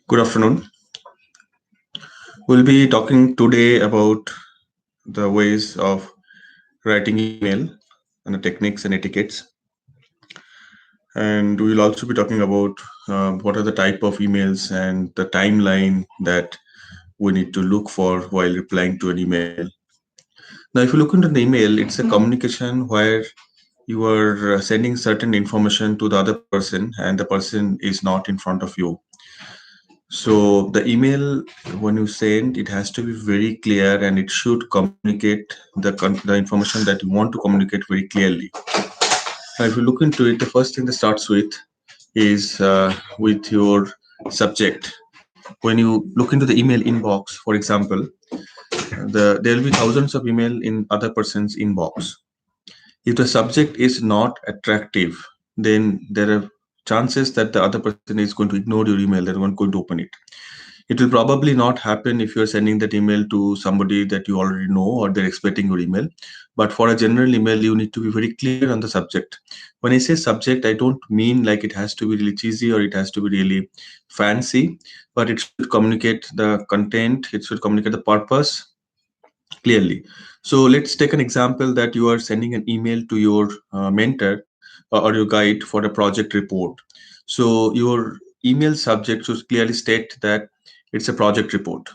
Good afternoon. We'll be talking today about the ways of writing email and the techniques and etiquettes. And we'll also be talking about what are the type of emails and the timeline that we need to look for while replying to an email. Now, if you look into the email, it's a communication where you are sending certain information to the other person and the person is not in front of you. So the email, when you send, it has to be very clear and it should communicate the information that you want to communicate very clearly. Now, if you look into it, the first thing that starts with is with your subject. When you look into the email inbox, for example, there will be thousands of email in other person's inbox. If the subject is not attractive, then there are chances that the other person is going to ignore your email. They're not going to open it. It will probably not happen if you're sending that email to somebody that you already know or they're expecting your email. But for a general email, you need to be very clear on the subject. When I say subject, I don't mean like it has to be really cheesy or it has to be really fancy, but it should communicate the content, it should communicate the purpose clearly. So let's take an example that you are sending an email to your mentor or your guide for a project report. So your email subject should clearly state that it's a project report,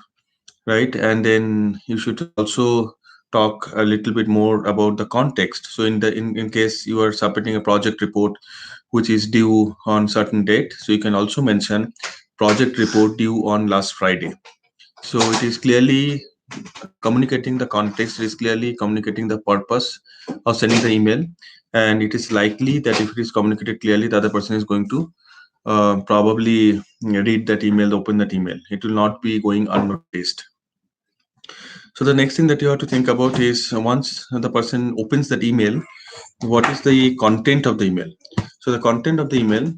right? And then you should also talk a little bit more about the context. So in case you are submitting a project report which is due on certain date, so you can also mention project report due on last Friday. So it is clearly communicating the context, it is clearly communicating the purpose of sending the email, and it is likely that if it is communicated clearly, the other person is going to probably read that email, open that email. It will not be going unnoticed. So the next thing that you have to think about is once the person opens that email, what is the content of the email? So the content of the email,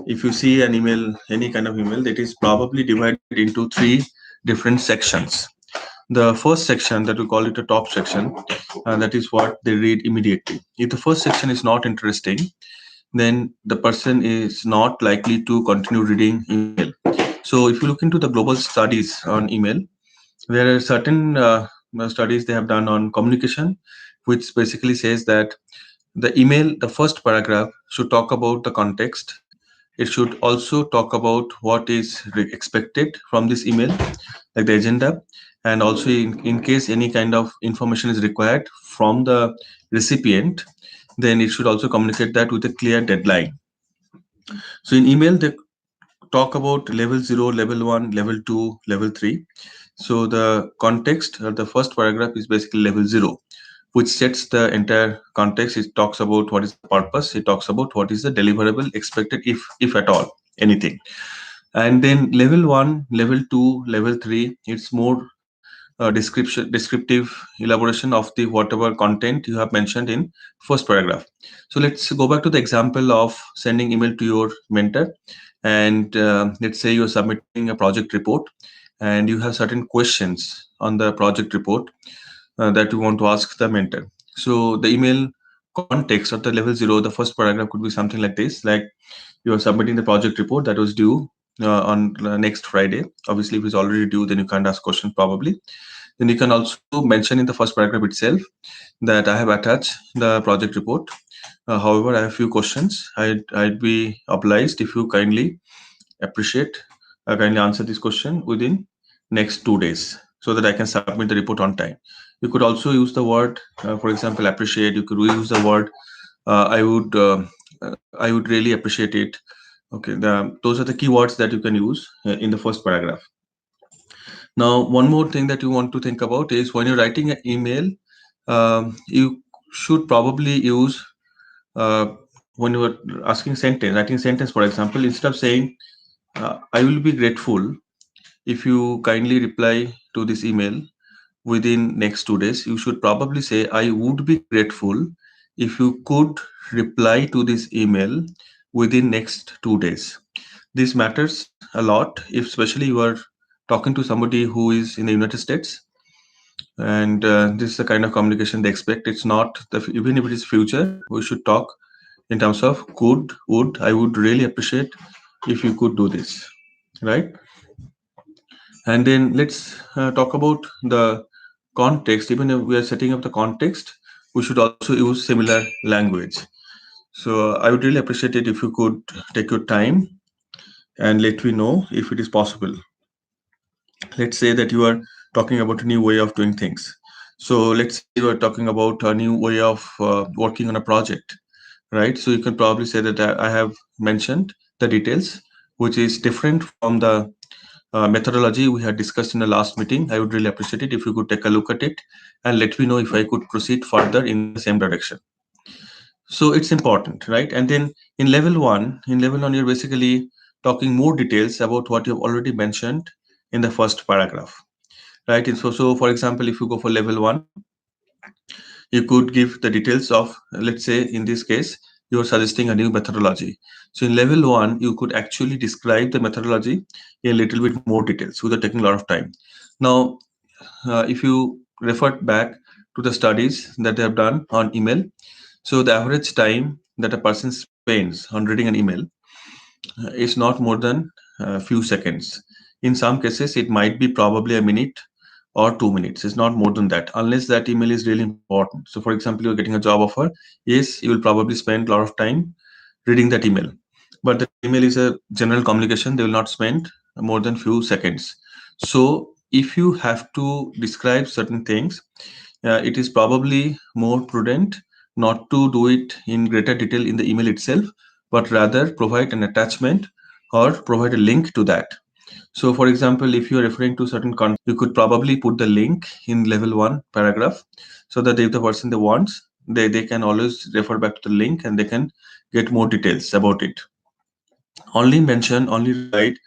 if you see an email, any kind of email, that is probably divided into three different sections. The first section, that we call it a top section, that is what they read immediately. If the first section is not interesting, then the person is not likely to continue reading email. So if you look into the global studies on email, there are certain studies they have done on communication, which basically says that the email, the first paragraph should talk about the context. It should also talk about what is expected from this email, like the agenda, and also in case any kind of information is required from the recipient, then it should also communicate that with a clear deadline. So in email, they talk about level 0, level 1, level 2, level 3. So the context or the first paragraph is basically level 0, which sets the entire context. It talks about what is the purpose. It talks about what is the deliverable expected, if at all, anything. And then level 1, level 2, level 3, it's more descriptive elaboration of the whatever content you have mentioned in first paragraph. So let's go back to the example of sending email to your mentor, and let's say you're submitting a project report and you have certain questions on the project report that you want to ask the mentor. So the email context of the level 0, the first paragraph could be something like this, like you are submitting the project report that was due on next Friday. Obviously, if it's already due, then you can't ask questions probably. Then you can also mention in the first paragraph itself that I have attached the project report. However, I have few questions. I'd be obliged if you kindly answer this question within next 2 days so that I can submit the report on time. You could also use the word, for example, appreciate. You could use the word, I would really appreciate it. Okay, those are the keywords that you can use in the first paragraph. Now, one more thing that you want to think about is when you're writing an email, you should probably use when you are writing sentence, for example, instead of saying, I will be grateful if you kindly reply to this email within next 2 days, you should probably say, I would be grateful if you could reply to this email within next 2 days. This matters a lot, if especially you are talking to somebody who is in the United States, and this is the kind of communication they expect. It's not even if it is future, we should talk in terms of could, would, I would really appreciate if you could do this, right? And then let's talk about the context. Even if we are setting up the context, we should also use similar language. So I would really appreciate it if you could take your time and let me know if it is possible. Let's say that you are talking about a new way of doing things. So let's say you are talking about a new way of working on a project, right? So you can probably say that I have mentioned the details, which is different from the methodology we had discussed in the last meeting. I would really appreciate it if you could take a look at it and let me know if I could proceed further in the same direction. So it's important, right? And then in level one, you're basically talking more details about what you've already mentioned in the first paragraph, right? And so for example, if you go for level one, you could give the details of, let's say in this case, you're suggesting a new methodology. So in level one, you could actually describe the methodology in a little bit more details without taking a lot of time. Now, if you refer back to the studies that they have done on email, so the average time that a person spends on reading an email is not more than a few seconds. In some cases, it might be probably a minute or 2 minutes. It's not more than that, unless that email is really important. So, for example, you're getting a job offer. Yes, you will probably spend a lot of time reading that email. But that email is a general communication. They will not spend more than few seconds. So, if you have to describe certain things, it is probably more prudent not to do it in greater detail in the email itself, but rather provide an attachment or provide a link to that. So, for example, if you're referring to certain content, you could probably put the link in level one paragraph so that if the person they wants, they can always refer back to the link and they can get more details about it. Only mention, only write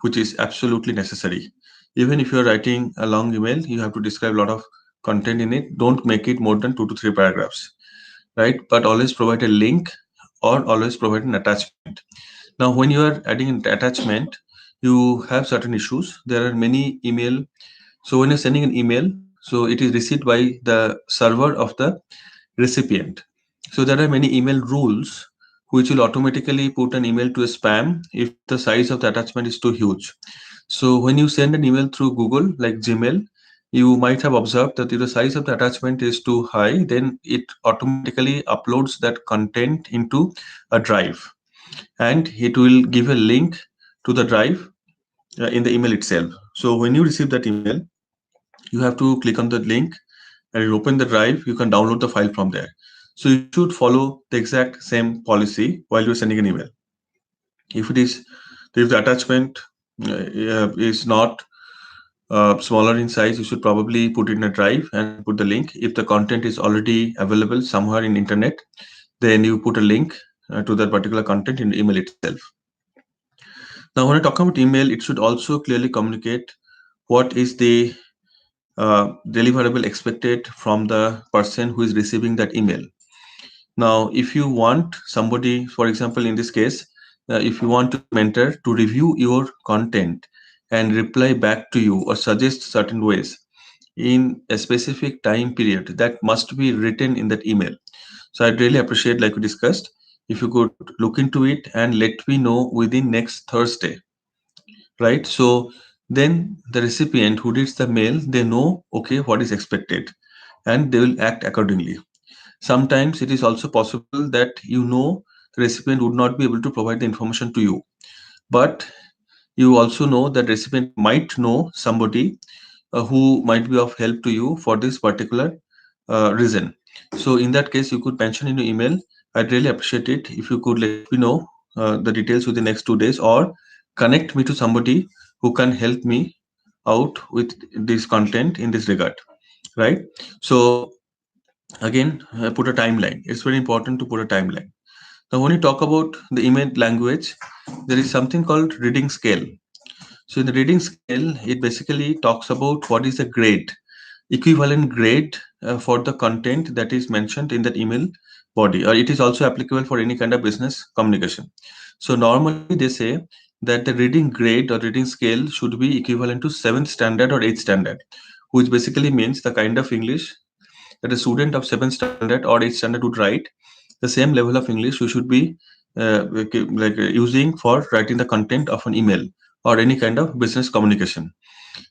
which is absolutely necessary. Even if you're writing a long email, you have to describe a lot of content in it. Don't make it more than 2 to 3 paragraphs, right? But always provide a link or always provide an attachment. Now, when you are adding an attachment, you have certain issues. There are many email. So when you're sending an email, so it is received by the server of the recipient. So there are many email rules which will automatically put an email to a spam if the size of the attachment is too huge. So when you send an email through Google like Gmail, you might have observed that if the size of the attachment is too high, then it automatically uploads that content into a drive and it will give a link to the drive in the email itself. So when you receive that email, you have to click on the link and you open the drive, you can download the file from there. So you should follow the exact same policy while you're sending an email. If it is, if the attachment is not smaller in size, you should probably put it in a drive and put the link. If the content is already available somewhere in internet, then you put a link to that particular content in the email itself. Now, when I talk about email, it should also clearly communicate what is the deliverable expected from the person who is receiving that email. Now, if you want somebody, for example, in this case, if you want your mentor to review your content and reply back to you or suggest certain ways in a specific time period, that must be written in that email. So I'd really appreciate, like we discussed, if you could look into it and let me know within next Thursday, right? So then the recipient who reads the mail, they know, okay, what is expected and they will act accordingly. Sometimes it is also possible that you know the recipient would not be able to provide the information to you, but you also know that recipient might know somebody who might be of help to you for this particular reason. So in that case, you could mention in your email. I'd really appreciate it if you could let me know the details within the next 2 days, or connect me to somebody who can help me out with this content in this regard, right? So again, put a timeline. It's very important to put a timeline. Now, when you talk about the email language, there is something called reading scale. So in the reading scale, it basically talks about what is the grade, equivalent grade for the content that is mentioned in that email body, or it is also applicable for any kind of business communication. So normally they say that the reading grade or reading scale should be equivalent to seventh standard or eighth standard, which basically means the kind of English that a student of seventh standard or eighth standard would write, the same level of English you should be using for writing the content of an email or any kind of business communication.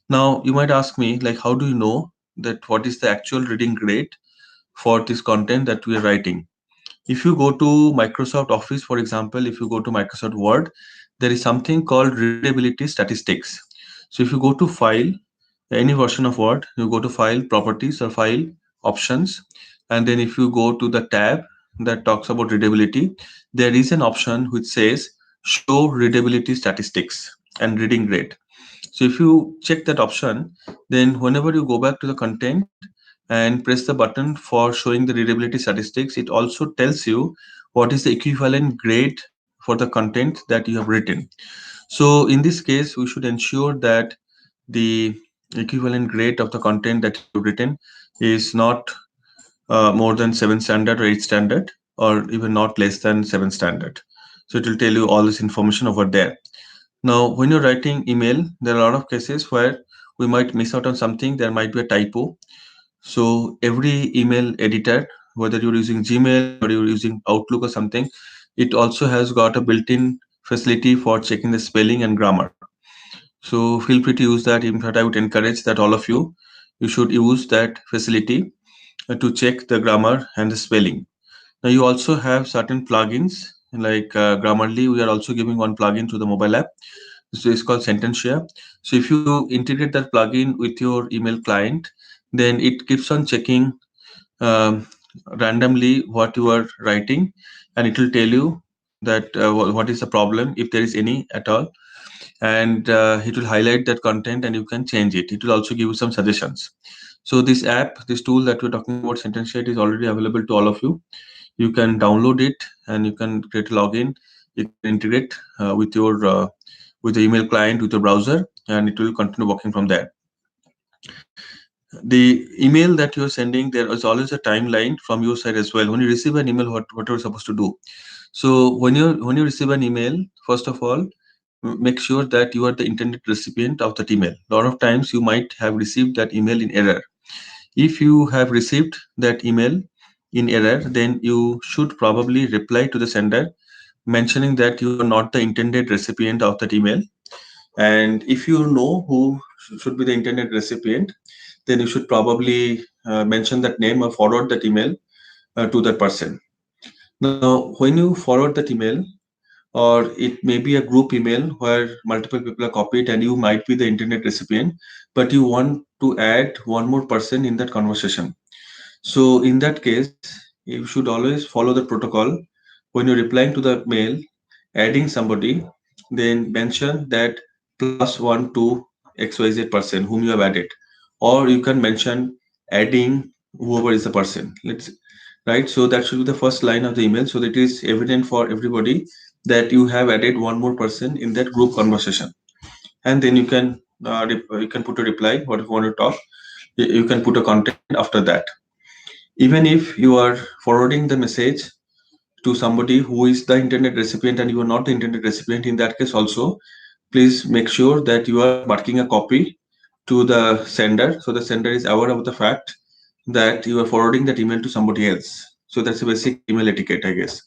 Now, you might ask me, like, how do you know that what is the actual reading grade for this content that we are writing? If you go to Microsoft Office, for example, if you go to Microsoft Word, there is something called readability statistics. So if you go to File, any version of Word, you go to File, Properties, or File, Options, and then if you go to the tab that talks about readability, there is an option which says Show Readability Statistics and Reading Grade. So if you check that option, then whenever you go back to the content and press the button for showing the readability statistics, it also tells you what is the equivalent grade for the content that you have written. So in this case, we should ensure that the equivalent grade of the content that you've written is not more than 7 standard or 8 standard, or even not less than 7 standard. So it will tell you all this information over there. Now, when you're writing email, there are a lot of cases where we might miss out on something. There might be a typo. So every email editor, whether you're using Gmail or you're using Outlook or something, it also has got a built-in facility for checking the spelling and grammar. So feel free to use that. In fact, I would encourage that all of you should use that facility to check the grammar and the spelling. Now you also have certain plugins like Grammarly. We are also giving one plugin to the mobile app. So it's called Sentence Share. So if you integrate that plugin with your email client, then it keeps on checking um, randomly what you are writing, and it will tell you that what is the problem, if there is any at all, and it will highlight that content and you can change it. It will also give you some suggestions. So this app, this tool that we're talking about, Sentence Share, is already available to all of you. You can download it and you can create a login. You can integrate with the email client, with your browser, and it will continue working from there. The email that you're sending, there is always a timeline from your side as well. When you receive an email, what you're supposed to do. So when you receive an email, first of all, make sure that you are the intended recipient of that email. A lot of times you might have received that email in error. If you have received that email in error, then you should probably reply to the sender mentioning that you are not the intended recipient of that email. And if you know who should be the intended recipient, then you should probably mention that name or forward that email to that person. Now, when you forward that email, or it may be a group email where multiple people are copied and you might be the intended recipient, but you want to add one more person in that conversation. So in that case, you should always follow the protocol. When you're replying to the mail, adding somebody, then mention that plus one to XYZ person whom you have added. Or you can mention adding whoever is the person. Let's right. So that should be the first line of the email, so that it is evident for everybody that you have added one more person in that group conversation. And then you can put a reply what you want to talk. You can put a content after that. Even if you are forwarding the message to somebody who is the intended recipient and you are not the intended recipient, in that case also, please make sure that you are marking a copy to the sender, so the sender is aware of the fact that you are forwarding that email to somebody else. So that's a basic email etiquette, I guess.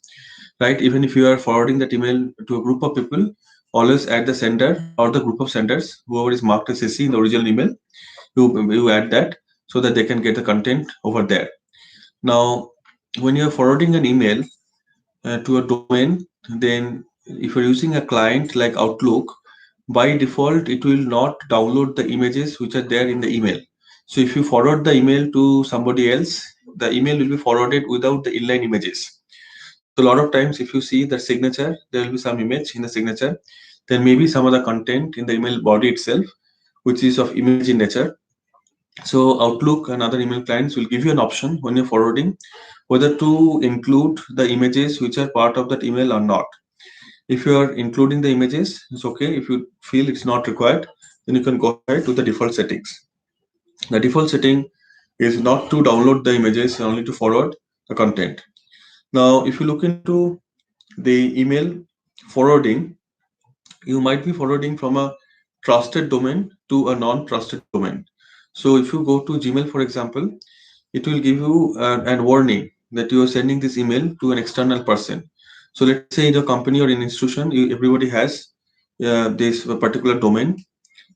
Right? Even if you are forwarding that email to a group of people, always add the sender or the group of senders, whoever is marked as CC in the original email, you add that so that they can get the content over there. Now, when you are forwarding an email to a domain, then if you're using a client like Outlook, by default, it will not download the images which are there in the email. So if you forward the email to somebody else, the email will be forwarded without the inline images. So a lot of times, if you see the signature, there will be some image in the signature. There may be some other content in the email body itself, which is of image in nature. So Outlook and other email clients will give you an option when you're forwarding whether to include the images which are part of that email or not. If you are including the images, it's okay. If you feel it's not required, then you can go ahead to the default settings. The default setting is not to download the images, only to forward the content. Now, if you look into the email forwarding, you might be forwarding from a trusted domain to a non-trusted domain. So if you go to Gmail, for example, it will give you an warning that you are sending this email to an external person. So let's say in your company or in institution, everybody has this particular domain.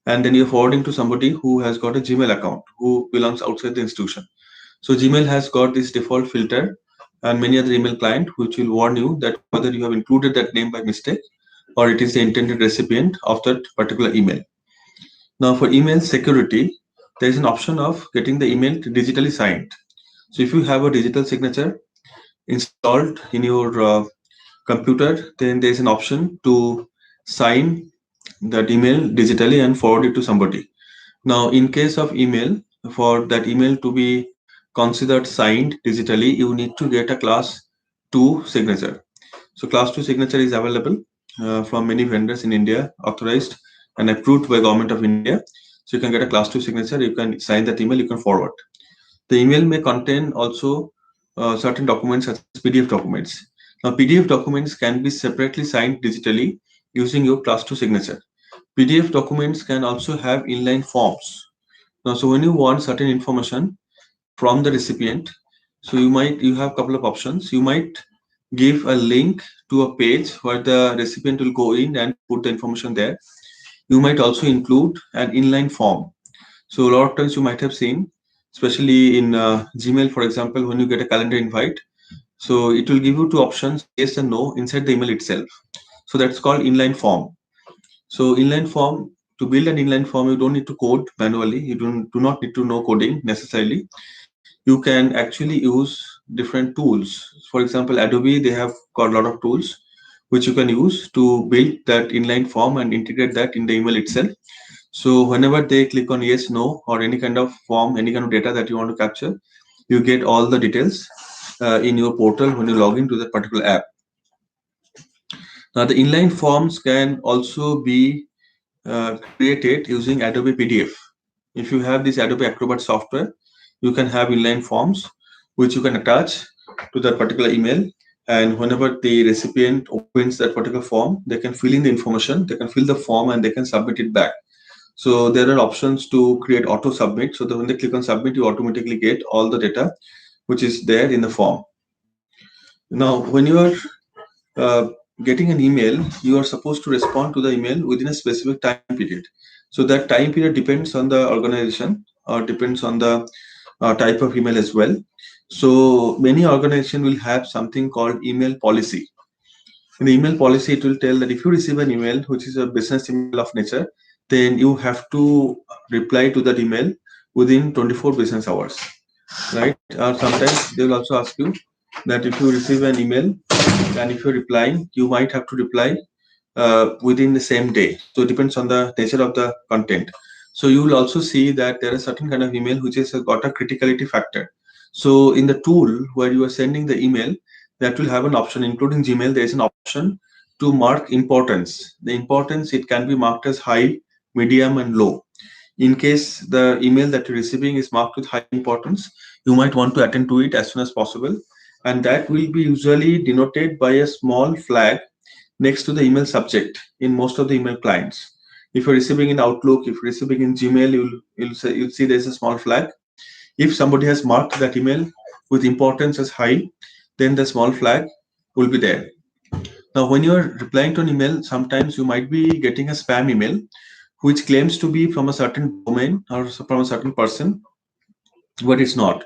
and then you're forwarding to somebody who has got a Gmail account who belongs outside the institution. So Gmail has got this default filter and many other email client which will warn you that whether you have included that name by mistake or it is the intended recipient of that particular email. Now for email security, there is an option of getting the email digitally signed. So if you have a digital signature installed in your computer, then there is an option to sign that email digitally and forward it to somebody. Now, in case of email, for that email to be considered signed digitally, you need to get a class 2 signature. So class 2 signature is available from many vendors in India, authorized and approved by government of India. So you can get a class 2 signature, you can sign that email, you can forward. The email may contain also certain documents such as PDF documents. Now, PDF documents can be separately signed digitally using your class 2 signature. PDF documents can also have inline forms. Now, so when you want certain information from the recipient, so you have a couple of options. You might give a link to a page where the recipient will go in and put the information there. You might also include an inline form. So a lot of times you might have seen, especially in Gmail, for example, when you get a calendar invite, so it will give you two options, yes and no, inside the email itself. So that's called inline form. So inline form, to build an inline form, you don't need to code manually. You do not need to know coding necessarily. You can actually use different tools. For example, Adobe, they have got a lot of tools which you can use to build that inline form and integrate that in the email itself. So whenever they click on yes, no, or any kind of form, any kind of data that you want to capture, you get all the details in your portal when you log into that particular app. Now, the inline forms can also be created using Adobe PDF. If you have this Adobe Acrobat software, you can have inline forms which you can attach to that particular email. And whenever the recipient opens that particular form, they can fill in the information, they can fill the form, and they can submit it back. So there are options to create auto submit. So that when they click on submit, you automatically get all the data which is there in the form. Now, when you are uh, getting an email, you are supposed to respond to the email within a specific time period. So that time period depends on the organization or depends on the type of email as well. So many organizations will have something called email policy. In the email policy, it will tell that if you receive an email which is a business email of nature, then you have to reply to that email within 24 business hours, right? Or sometimes they will also ask you that if you receive an email and if you're replying, you might have to reply within the same day. So it depends on the nature of the content. So you will also see that there are certain kind of email which has got a criticality factor. So in the tool where you are sending the email, that will have an option, including Gmail, there is an option to mark importance. The importance, it can be marked as high, medium, and low. In case the email that you're receiving is marked with high importance, you might want to attend to it as soon as possible. And that will be usually denoted by a small flag next to the email subject in most of the email clients. If you're receiving in Outlook, if you're receiving in Gmail, you'll see there's a small flag. If somebody has marked that email with importance as high, then the small flag will be there. Now, when you're replying to an email, sometimes you might be getting a spam email which claims to be from a certain domain or from a certain person, but it's not.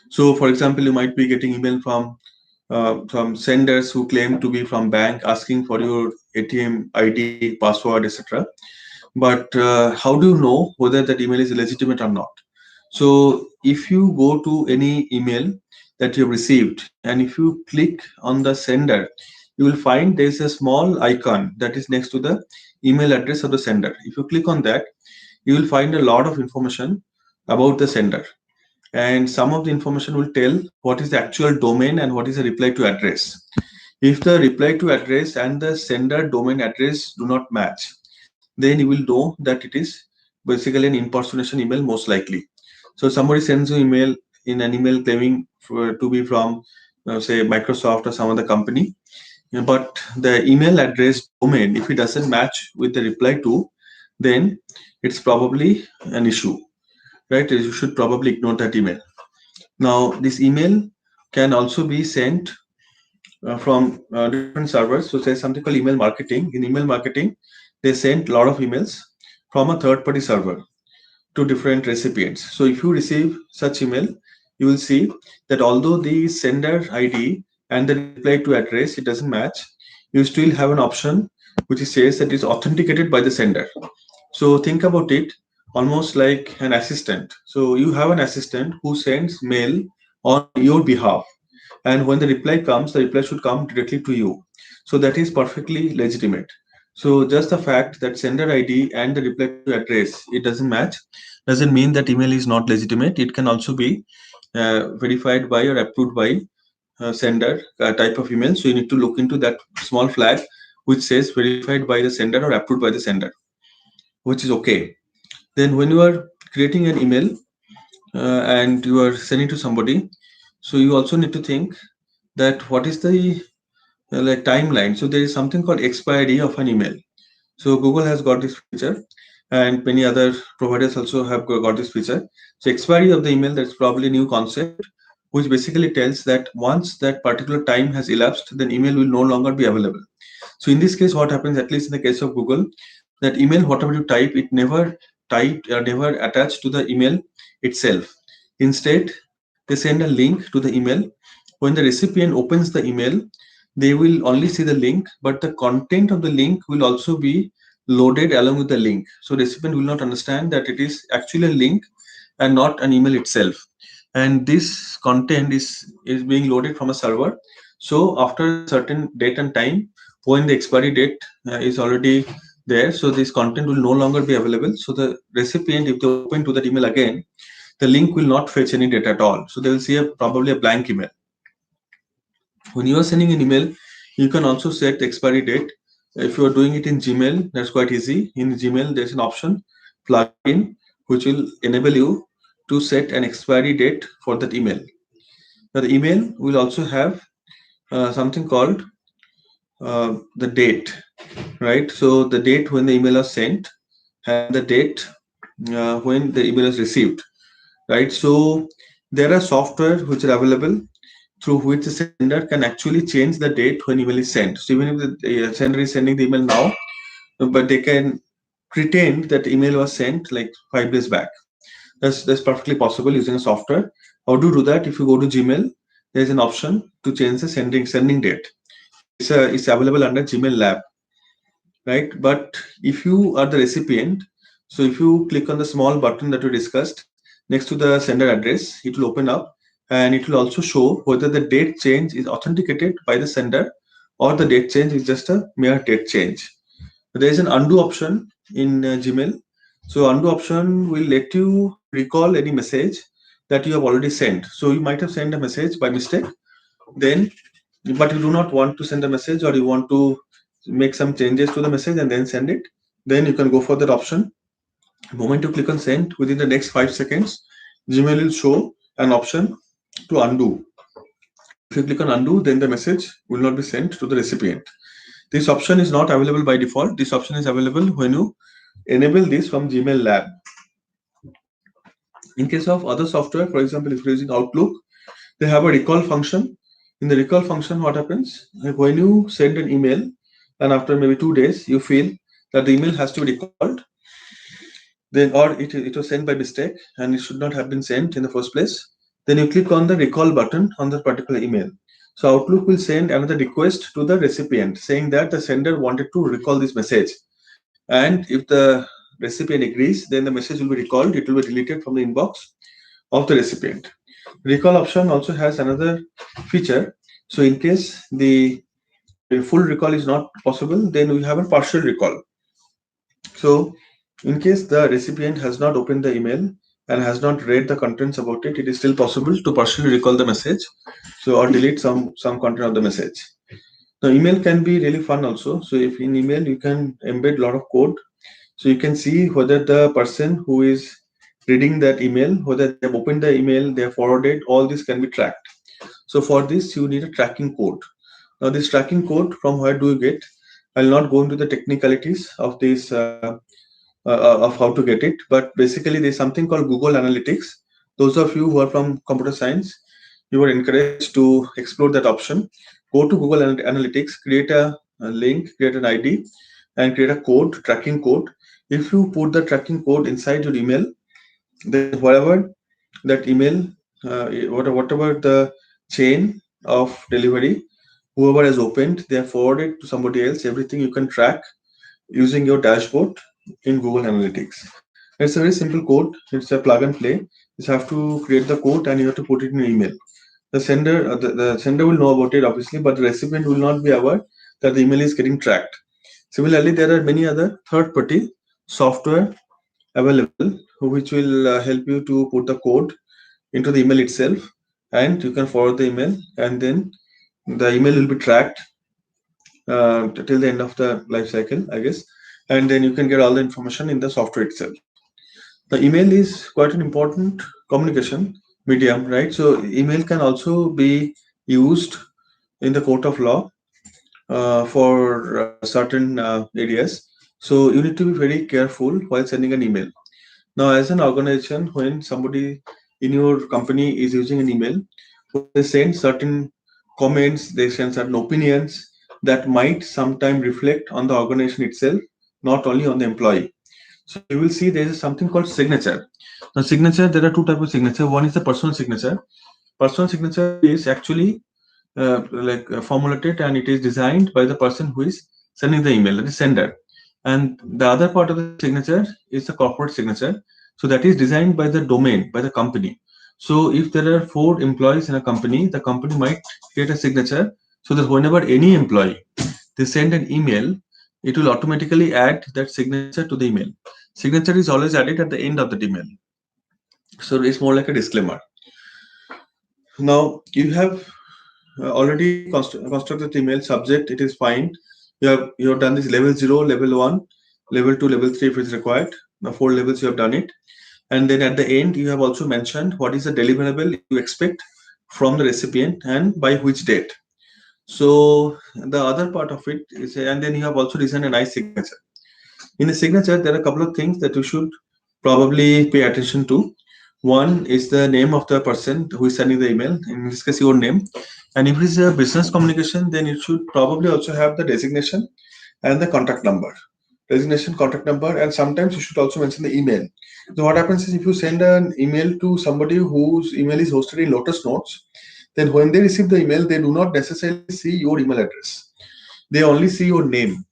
So, for example, you might be getting email from senders who claim to be from bank asking for your ATM ID, password, etc. But how do you know whether that email is legitimate or not? So, if you go to any email that you have received and if you click on the sender, you will find there's a small icon that is next to the email address of the sender. If you click on that, you will find a lot of information about the sender, and some of the information will tell what is the actual domain and what is the reply to address. If the reply to address and the sender domain address do not match, then you will know that it is basically an impersonation email, most likely. So somebody sends you email in an email claiming to be from say Microsoft or some other company, but the email address domain, if it doesn't match with the reply to, then it's probably an issue, right? You should probably ignore that email. Now, this email can also be sent from different servers. So there's something called email marketing. In email marketing, they send a lot of emails from a third party server to different recipients. So if you receive such email, you will see that although the sender ID and the reply to address it doesn't match, you still have an option which says that is authenticated by the sender. So think about it almost like an assistant. So you have an assistant who sends mail on your behalf, and when the reply comes, the reply should come directly to you. So that is perfectly legitimate. So just the fact that sender ID and the reply to address it doesn't match doesn't mean that email is not legitimate. It can also be verified by or approved by sender type of email. So you need to look into that small flag which says verified by the sender or approved by the sender, which is okay. Then when you are creating an email and you are sending to somebody, so you also need to think that what is the like timeline. So there is something called expiry of an email. So Google has got this feature, and many other providers also have got this feature. So expiry of the email, that's probably a new concept, which basically tells that once that particular time has elapsed, then email will no longer be available. So in this case, what happens, at least in the case of Google, that email, whatever you type, it never typed or never attached to the email itself. Instead, they send a link to the email. When the recipient opens the email, they will only see the link, but the content of the link will also be loaded along with the link. So recipient will not understand that it is actually a link and not an email itself. And this content is being loaded from a server. So after a certain date and time, when the expiry date is already there, so this content will no longer be available. So the recipient, if they open to that email again, the link will not fetch any data at all. So they will see a probably a blank email. When you are sending an email, you can also set the expiry date. If you are doing it in Gmail, that's quite easy. In Gmail, there's an option plugin which will enable you to set an expiry date for that email. Now, the email will also have something called the date, right? So the date when the email is sent and the date when the email is received, right? So there are software which are available through which the sender can actually change the date when email is sent. So even if the sender is sending the email now, but they can pretend that email was sent like 5 days back. That's perfectly possible using a software. How to do that? If you go to Gmail, there's an option to change the sending date. It's available under Gmail Lab, right? But if you are the recipient, so if you click on the small button that we discussed next to the sender address, it will open up and it will also show whether the date change is authenticated by the sender or the date change is just a mere date change. There is an undo option in Gmail. So undo option will let you recall any message that you have already sent. So you might have sent a message by mistake, then but you do not want to send a message or you want to make some changes to the message and then send it, then you can go for that option. The moment you click on send, within the next 5 seconds, Gmail will show an option to undo. If you click on undo, then the message will not be sent to the recipient. This option is not available by default. This option is available when you enable this from Gmail Lab. In case of other software, for example, if you're using Outlook, they have a recall function. In the recall function, what happens? Like when you send an email and after maybe 2 days, you feel that the email has to be recalled, then or it was sent by mistake and it should not have been sent in the first place, then you click on the recall button on that particular email. So Outlook will send another request to the recipient saying that the sender wanted to recall this message. And if the recipient agrees, then the message will be recalled. It will be deleted from the inbox of the recipient. Recall option also has another feature. So in case the full recall is not possible, then we have a partial recall. So in case the recipient has not opened the email and has not read the contents about it, it is still possible to partially recall the message. So or delete some content of the message. Now email can be really fun also. So if in email you can embed a lot of code, so you can see whether the person who is reading that email, whether they have opened the email, they have forwarded, all this can be tracked. So for this, you need a tracking code. Now this tracking code, from where do you get? I'll not go into the technicalities of this of how to get it, but basically there's something called Google Analytics. Those of you who are from computer science, you are encouraged to explore that option. Go to Google Analytics, create a link, create an ID, and create a code, tracking code. if you put the tracking code inside your email, then whatever that email, whatever the chain of delivery, whoever has opened, they have forwarded to somebody else. Everything you can track using your dashboard in Google Analytics. It's a very simple code. It's a plug and play. You just have to create the code and you have to put it in an email. The sender will know about it obviously, but the recipient will not be aware that the email is getting tracked. Similarly, there are many other third party software available which will help you to put the code into the email itself, and you can forward the email, and then the email will be tracked till the end of the life cycle, I guess, and then you can get all the information in the software itself. The email is quite an important communication medium, right? So email can also be used in the court of law for certain areas. So you need to be very careful while sending an email. Now, as an organization, when somebody in your company is using an email, when they send certain comments, they send certain opinions that might sometime reflect on the organization itself, not only on the employee. So you will see there is something called signature. Now, signature, there are two types of signature. One is the personal signature. Personal signature is actually formulated, and it is designed by the person who is sending the email, the sender. And the other part of the signature is the corporate signature. So that is designed by the domain, by the company. So if there are 4 employees in a company, the company might create a signature so that whenever any employee they send an email, it will automatically add that signature to the email. Signature is always added at the end of the email. So it's more like a disclaimer. Now you have already constructed the email subject. It is fine. You have done this level 0, level 1, level 2, level 3 if it's required. The 4 levels you have done it, and then at the end you have also mentioned what is the deliverable you expect from the recipient and by which date. So the other part of it is, and then you have also designed a nice signature. In a signature, there are a couple of things that you should probably pay attention to. One is the name of the person who is sending the email, in this case, your name. And if it is a business communication, then it should probably also have the designation and the contact number. Designation, contact number, and sometimes you should also mention the email. So, what happens is if you send an email to somebody whose email is hosted in Lotus Notes, then when they receive the email, they do not necessarily see your email address. They only see your name.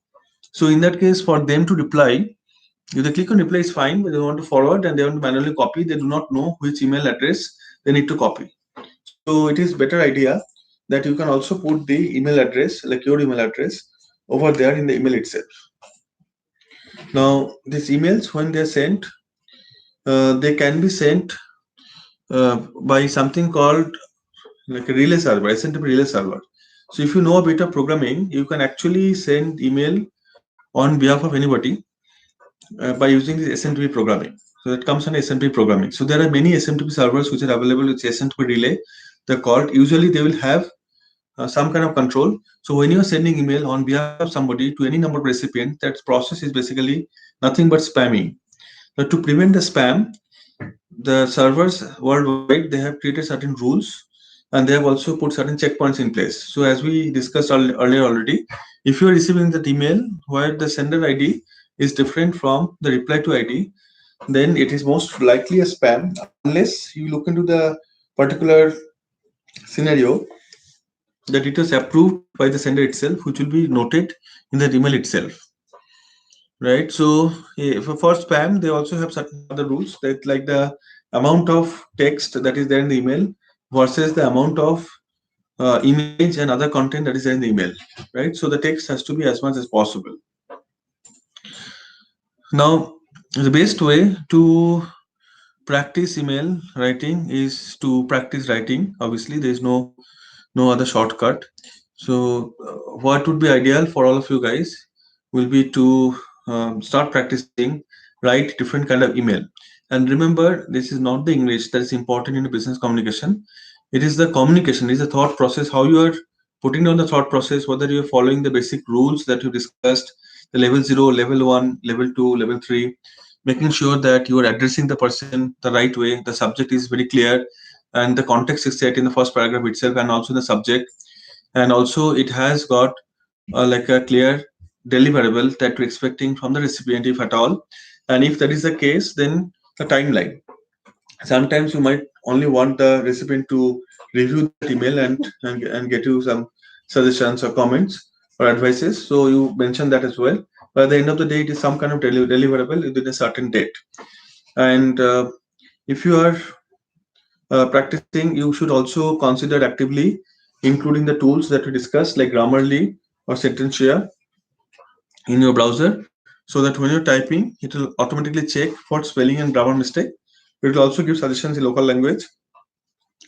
So in that case, for them to reply, if they click on reply is fine, but they want to forward and they want to manually copy, they do not know which email address they need to copy. So it is better idea that you can also put the email address, like your email address, over there in the email itself. Now these emails, when they are sent, they can be sent by something called like a relay server, SMTP relay server. So if you know a bit of programming, you can actually send email on behalf of anybody by using this SMTP programming. So that comes under SMTP programming. So there are many SMTP servers which are available with SMTP relay. They're called. Usually they will have some kind of control. So when you're sending email on behalf of somebody to any number of recipients, that process is basically nothing but spamming. Now to prevent the spam, the servers worldwide, they have created certain rules, and they have also put certain checkpoints in place. So as we discussed earlier already, if you are receiving that email where the sender ID is different from the reply to ID, then it is most likely a spam, unless you look into the particular scenario that it was approved by the sender itself, which will be noted in the email itself. Right. So for spam, they also have certain other rules that, like the amount of text that is there in the email versus the amount of image and other content that is there in the email. Right. So the text has to be as much as possible. Now, the best way to practice email writing is to practice writing. Obviously, there is no other shortcut. So, what would be ideal for all of you guys will be to start practicing, write different kind of email. And remember, this is not the English that is important in business communication. It is the communication, it is the thought process, how you are putting down the thought process, whether you are following the basic rules that you discussed, the level 0, level 1, level 2, level 3, making sure that you are addressing the person the right way, the subject is very clear, and the context is set in the first paragraph itself, and also the subject, and also it has got like a clear deliverable that you're expecting from the recipient, if at all. And if that is the case, then the timeline. Sometimes you might only want the recipient to review that email and get you some suggestions or comments or advices. So you mention that as well. But at the end of the day, it is some kind of deliverable within a certain date. And if you are practicing, you should also consider actively including the tools that we discussed, like Grammarly or Sententia, in your browser, so that when you're typing, it will automatically check for spelling and grammar mistake. It will also give suggestions in local language,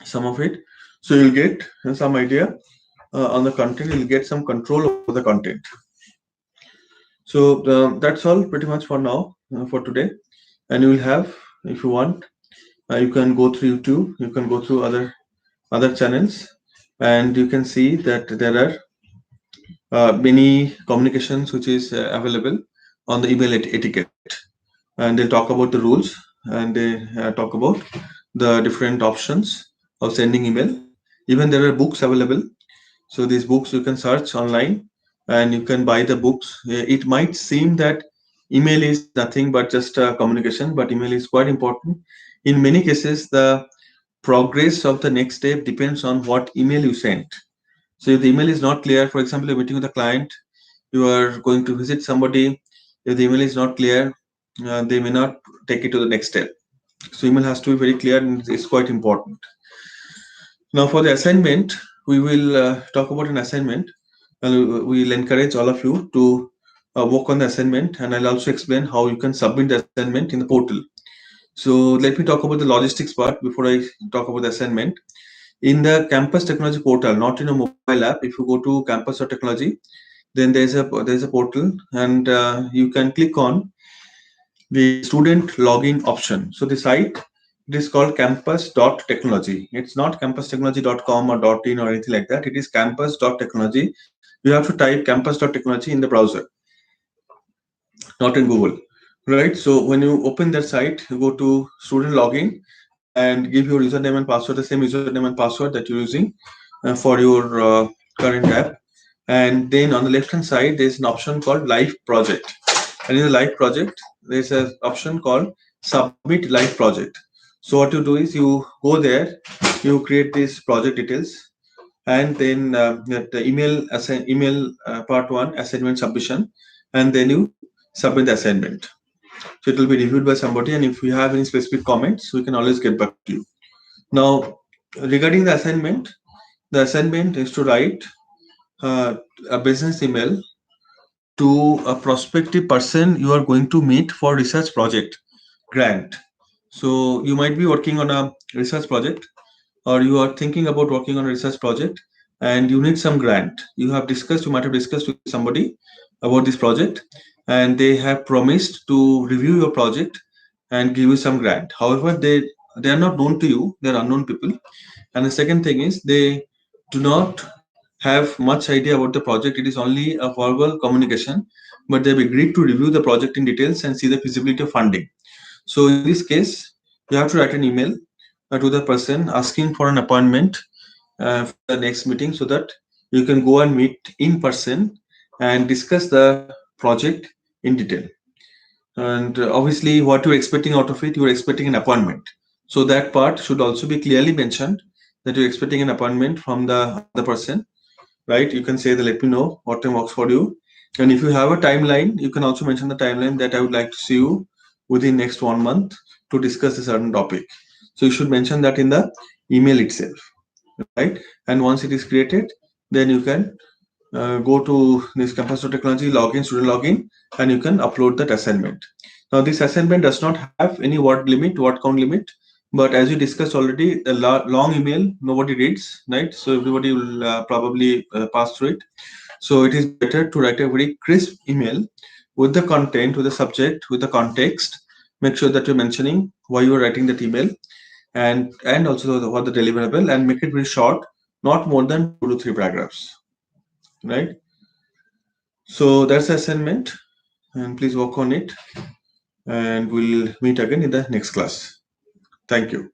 some of it. So you'll get some idea on the content. You'll get some control over the content. So that's all pretty much for now, for today. And you will have, if you want, you can go through YouTube. You can go through other channels, and you can see that there are many communications which is available on the email etiquette, and they'll talk about the rules, and they talk about the different options of sending email. Even there are books available. So these books you can search online and you can buy the books. It might seem that email is nothing but just communication, but email is quite important. In many cases, the progress of the next step depends on what email you sent. So if the email is not clear, for example, you're meeting with a client, you are going to visit somebody, if the email is not clear, they may not take it to the next step. So email has to be very clear and it's quite important. Now for the assignment, we will talk about an assignment, and we will encourage all of you to work on the assignment, and I'll also explain how you can submit the assignment in the portal. So let me talk about the logistics part before I talk about the assignment. In the campus technology portal, not in a mobile app, if you go to campus.technology, then there's a portal, and you can click on the student login option. So the site, it is called campus.technology. It's not campustechnology.com or .in or anything like that. It is campus.technology. You have to type campus.technology in the browser, not in Google. Right. So when you open that site, you go to student login and give your username and password, the same username and password that you're using for your current app. And then on the left hand side, there's an option called live project. And in the live project, there's an option called submit live project. So what you do is you go there, you create these project details, and then the email part one assignment submission, and then you submit the assignment. So it will be reviewed by somebody, and if you have any specific comments, we can always get back to you. Now, regarding the assignment is to write a business email to a prospective person you are going to meet for research project grant. So you might be working on a research project, or you are thinking about working on a research project, and you need some grant. You might have discussed with somebody about this project, and they have promised to review your project and give you some grant. However, they are not known to you, they are unknown people. And the second thing is, they do not have much idea about the project. It is only a verbal communication, but they've agreed to review the project in details and see the feasibility of funding. So in this case, you have to write an email to the person asking for an appointment for the next meeting, so that you can go and meet in person and discuss the project in detail. And obviously, what you're expecting out of it, you're expecting an appointment. So that part should also be clearly mentioned, that you're expecting an appointment from the other person, right? You can say that, let me know what time works for you. And if you have a timeline, you can also mention the timeline, that I would like to see you within next 1 month to discuss a certain topic. So you should mention that in the email itself, right? And once it is created, then you can go to this campus technology login, student login, and you can upload that assignment. Now this assignment does not have any word count limit, but as we discussed already, a long email nobody reads, right? So everybody will probably pass through it. So it is better to write a very crisp email with the content, with the subject, with the context. Make sure that you're mentioning why you are writing that email, and also what the deliverable, and make it very short, not more than 2 to 3 paragraphs, right? So that's the assignment, and please work on it, and we'll meet again in the next class. Thank you.